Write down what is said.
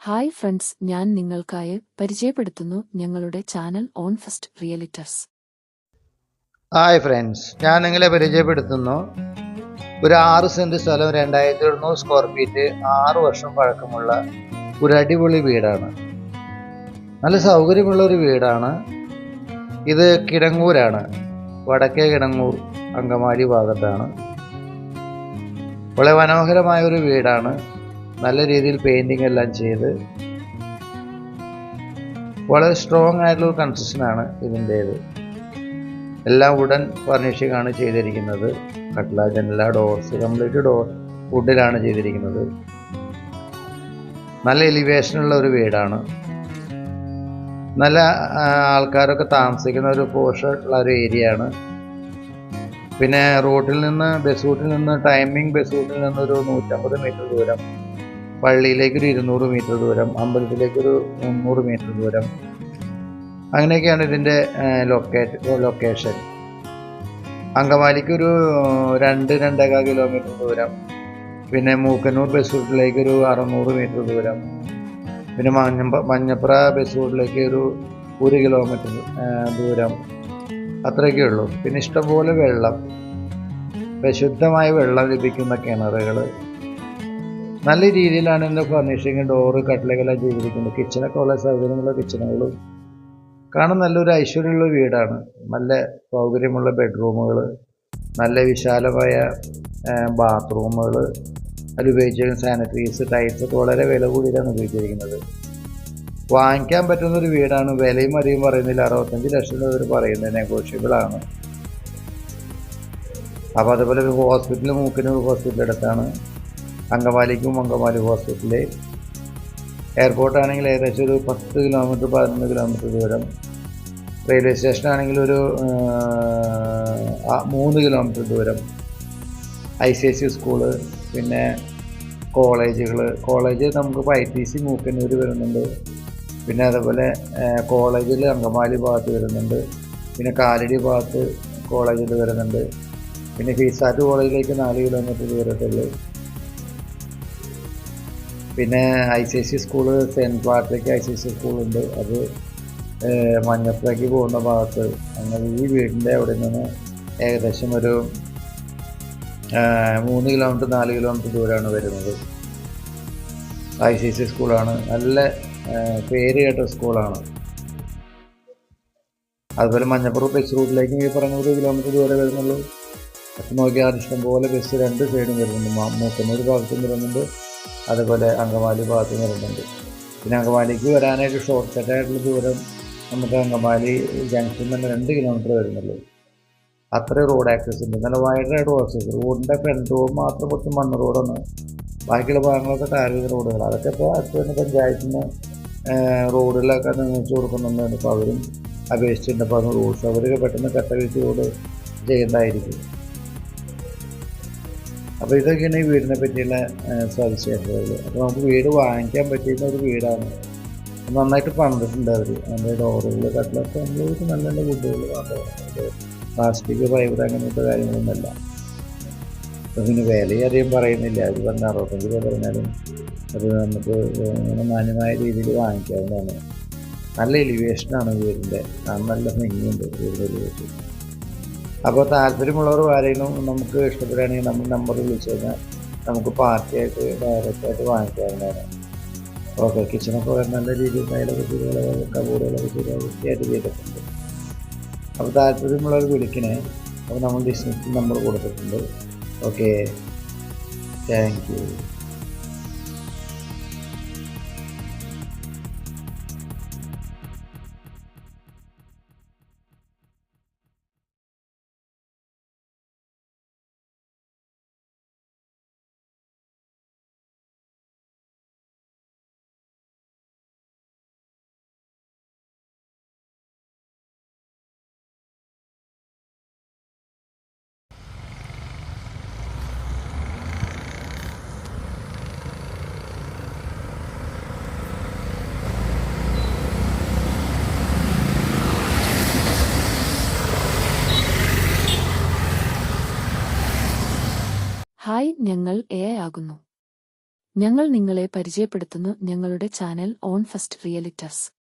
Hi friends, ഞാൻ നിങ്ങൾക്കായി പരിചയപ്പെടുത്തുന്നു ഞങ്ങളുടെ channel on first realtors. Hi friends, ഞാൻ നിങ്ങളെ പരിചയപ്പെടുത്തുന്നു ഒരു 6 സെന്റ് സ്ഥലം 2700 സ്ക്വയർ ഫീറ്റ് 6 വർഷം പഴക്കമുള്ള ഒരു അടിപൊളി വീടാണ്. നല്ല സൗകര്യമുള്ള ഒരു വീടാണ് ഇത്. കിടങ്ങൂരാണ്, വടക്കേ കിടങ്ങൂർ അങ്കമാലി ഭാഗത്താണ്. വളരെ മനോഹരമായ ഒരു വീടാണ്. നല്ല രീതിയിൽ പെയിൻറ്റിംഗ് എല്ലാം ചെയ്ത് വളരെ സ്ട്രോങ് ആയിട്ടുള്ള കൺസ്ട്രക്ഷനാണ് ഇതിൻ്റേത്. എല്ലാം വുഡൻ ഫർണിഷിംഗ് ആണ് ചെയ്തിരിക്കുന്നത്. കട്ട്ല, ജനല, ഡോർസ് കംപ്ലീറ്റ് വുഡിലാണ് ചെയ്തിരിക്കുന്നത്. നല്ല എലിവേഷനുള്ള ഒരു വീടാണ്. നല്ല ആൾക്കാരൊക്കെ താമസിക്കുന്ന ഒരു പോഷുള്ള ഒരു ഏരിയ ആണ്. പിന്നെ ബസ് റൂട്ടിൽ നിന്ന് ടൈമിംഗ് ബസ് റൂട്ടിൽ നിന്നൊരു 150 മീറ്റർ ദൂരം, പള്ളിയിലേക്കൊരു 200 മീറ്റർ ദൂരം, അമ്പലത്തിലേക്കൊരു 300 മീറ്റർ ദൂരം, അങ്ങനെയൊക്കെയാണ് ഇതിൻ്റെ ലൊക്കേഷൻ. അങ്കമാലിക്കൊരു 2-2.25 കിലോമീറ്റർ ദൂരം, പിന്നെ മൂക്കന്നൂർ ബസ് റൂട്ടിലേക്കൊരു 600 മീറ്റർ ദൂരം, പിന്നെ മഞ്ഞപ്ര ബസ് റൂട്ടിലേക്ക് ഒരു 1 കിലോമീറ്റർ ദൂരം, അത്രയൊക്കെ ഉള്ളൂ. പിന്നെ ഇഷ്ടംപോലെ വെള്ളം, ശുദ്ധമായ വെള്ളം ലഭിക്കുന്ന കിണറുകൾ. നല്ല രീതിയിലാണ് ഇതിൻ്റെ ഫർണിഷിങ്, ഡോറ്, കട്ടിലകളെല്ലാം ചെയ്തിരിക്കുന്നത്. കിച്ചണൊക്കെ ഉള്ള സൗകര്യമുള്ള കിച്ചണുകളും കാണാൻ നല്ലൊരു ഐശ്വര്യമുള്ള വീടാണ്. നല്ല സൗകര്യമുള്ള ബെഡ്റൂമുകൾ, നല്ല വിശാലമായ ബാത്റൂമുകൾ, അതിലുപയോഗിച്ചിരിക്കുന്ന സാനിറ്ററീസ്, ടൈൽസ് ഒക്കെ വളരെ വില കൂടിയതാണ് ഉപയോഗിച്ചിരിക്കുന്നത്. വാങ്ങിക്കാൻ പറ്റുന്നൊരു വീടാണ്. വിലയും അധികം പറയുന്നില്ല. 65 ലക്ഷം രൂപ അവർ പറയുന്നത്, നെഗോഷ്യബിൾ ആണ്. അപ്പോൾ അതുപോലെ ഒരു ഹോസ്പിറ്റൽ, മൂക്കന്നൂർ ഹോസ്പിറ്റൽ അടുത്താണ്. അങ്കമാലിക്കും അങ്കമാലി ഹോസ്പിറ്റൽ. എയർപോർട്ടാണെങ്കിൽ ഏകദേശം ഒരു 10 കിലോമീറ്റർ 11 കിലോമീറ്റർ ദൂരം. റെയിൽവേ സ്റ്റേഷനാണെങ്കിൽ ഒരു 3 കിലോമീറ്റർ ദൂരം. ICSE സ്കൂള്, പിന്നെ കോളേജ് നമുക്ക് ITC മൂക്കന്നൂർ വരുന്നുണ്ട്. പിന്നെ അതുപോലെ കോളേജിൽ അങ്കമാലി ഭാഗത്ത് വരുന്നുണ്ട്. പിന്നെ കാലടി ഭാഗത്ത് കോളേജിൽ വരുന്നുണ്ട്. പിന്നെ ഫീസാറ്റ് കോളേജിലേക്ക് 4 കിലോമീറ്റർ ദൂരത്തുള്ളൂ. പിന്നെ ICSE school, saint Patrick ICSE സ്കൂളുണ്ട്. അത് മഞ്ഞപ്പുറയ്ക്ക് പോകുന്ന ഭാഗത്ത്. അങ്ങനെ ഈ വീടിൻ്റെ അവിടെ നിന്ന് ഏകദേശം ഒരു 3 കിലോമീറ്റർ 4 കിലോമീറ്റർ ദൂരമാണ് വരുന്നത്. ICSE സ്കൂളാണ്. നല്ല പേര് കേട്ട സ്കൂളാണ്. അതുപോലെ മഞ്ഞപ്പുറം ബസ് റൂട്ടിലേക്ക് ഈ പറഞ്ഞ 1 കിലോമീറ്റർ ദൂരെ വരുന്നുള്ളൂ. അപ്പം നോക്കിയാൽ ഇഷ്ടംപോലെ ബസ് 2 സൈഡും വരുന്നുണ്ട്. മൂക്കന്നൂർ ഭാഗത്തും വരുന്നുണ്ട്, അതുപോലെ അങ്കമാലി ഭാഗത്തും വരുന്നുണ്ട്. പിന്നെ അങ്കമാലിക്ക് വരാനായിട്ട് ഷോർട്ട് കട്ടായിട്ടുള്ള ദൂരം നമുക്ക് അങ്കമാലി ജംഗ്ഷനിൽ നിന്ന് 2 കിലോമീറ്റർ വരുന്നുള്ളൂ. അത്രയും റോഡ് ആക്സസ് ഉണ്ട്. നല്ല വൈഡായിട്ട് റോഡ് ആക്സസ്. റോഡിൻ്റെ ഫ്രണ്ട് റോഡ് മാത്രം കുറച്ച് മണ്ണ് റോഡാണ്. ബാക്കിയുള്ള ഭാഗങ്ങളൊക്കെ ടാർ ചെയ്ത റോഡുകൾ. അതൊക്കെ ഇപ്പോൾ അടുത്ത് തന്നെ പഞ്ചായത്തിൽ നിന്ന് റോഡിലൊക്കെ നിർമ്മിച്ച് കൊടുക്കുന്നുണ്ടാണ്. ഇപ്പോൾ അവരും അപേക്ഷിച്ചിട്ടുണ്ട്. അപ്പോൾ അത് റൂൾസ് അവരൊക്കെ പെട്ടെന്ന് കട്ടവീഴ്ച റോഡ് ചെയ്യേണ്ടതായിരിക്കും. അപ്പോൾ ഇതൊക്കെയാണ് ഈ വീടിനെ പറ്റിയുള്ള സവിശേഷതകൾ. അപ്പോൾ നമുക്ക് വീട് വാങ്ങിക്കാൻ പറ്റുന്ന ഒരു വീടാണ്. നന്നായിട്ട് പണിതിട്ടുണ്ട് അവർ. അതിൻ്റെ ഡോറുകൾ, കട്ടിലൊക്കെ നമ്മൾ നല്ല നല്ല വുഡുകൾ മാത്രമാണ്. പ്ലാസ്റ്റിക്, ഫൈബർ അങ്ങനത്തെ കാര്യങ്ങളൊന്നുമല്ല. അപ്പോൾ പിന്നെ വിലയും അധികം പറയുന്നില്ല. അവർ പറഞ്ഞ 65 രൂപ പറഞ്ഞാലും അത് നമുക്ക് മാന്യമായ രീതിയിൽ വാങ്ങിക്കാവുന്നതാണ്. നല്ല എലിവേഷനാണ് വീടിൻ്റെ. നല്ല ഭംഗിയുണ്ട് വീടിൻ്റെ എലിവേഷൻ. അപ്പോൾ താല്പര്യമുള്ളവർ ആരെങ്കിലും നമുക്ക് ഇഷ്ടപ്പെടുകയാണെങ്കിൽ നമ്മൾ നമ്പർ വിളിച്ചു കഴിഞ്ഞാൽ നമുക്ക് പാർട്ടിയായിട്ട് ഡയറക്റ്റായിട്ട് വാങ്ങിക്കാവുന്നതാണ്. ഓക്കെ. കിച്ചണൊക്കെ നല്ല രീതിയിൽ ടൈലൊക്കെ ചെയ്ത് കബോർഡുകളൊക്കെ ചെയ്ത് വൃത്തിയായിട്ട് ചെയ്തിട്ടുണ്ട്. അപ്പോൾ താല്പര്യമുള്ളവർ വിളിക്കണേ. അപ്പോൾ നമ്മൾ ഡിസ്ക്രിപ്ഷൻ നമ്പർ കൊടുത്തിട്ടുണ്ട്. Okay, thank you. ഹായ്, ഞങ്ങൾ AI ആകുന്നു. ഞങ്ങൾ നിങ്ങളെ പരിചയപ്പെടുത്തുന്നു ഞങ്ങളുടെ ചാനൽ ഓൺ ഫസ്റ്റ് റിയലിറ്റേഴ്സ്.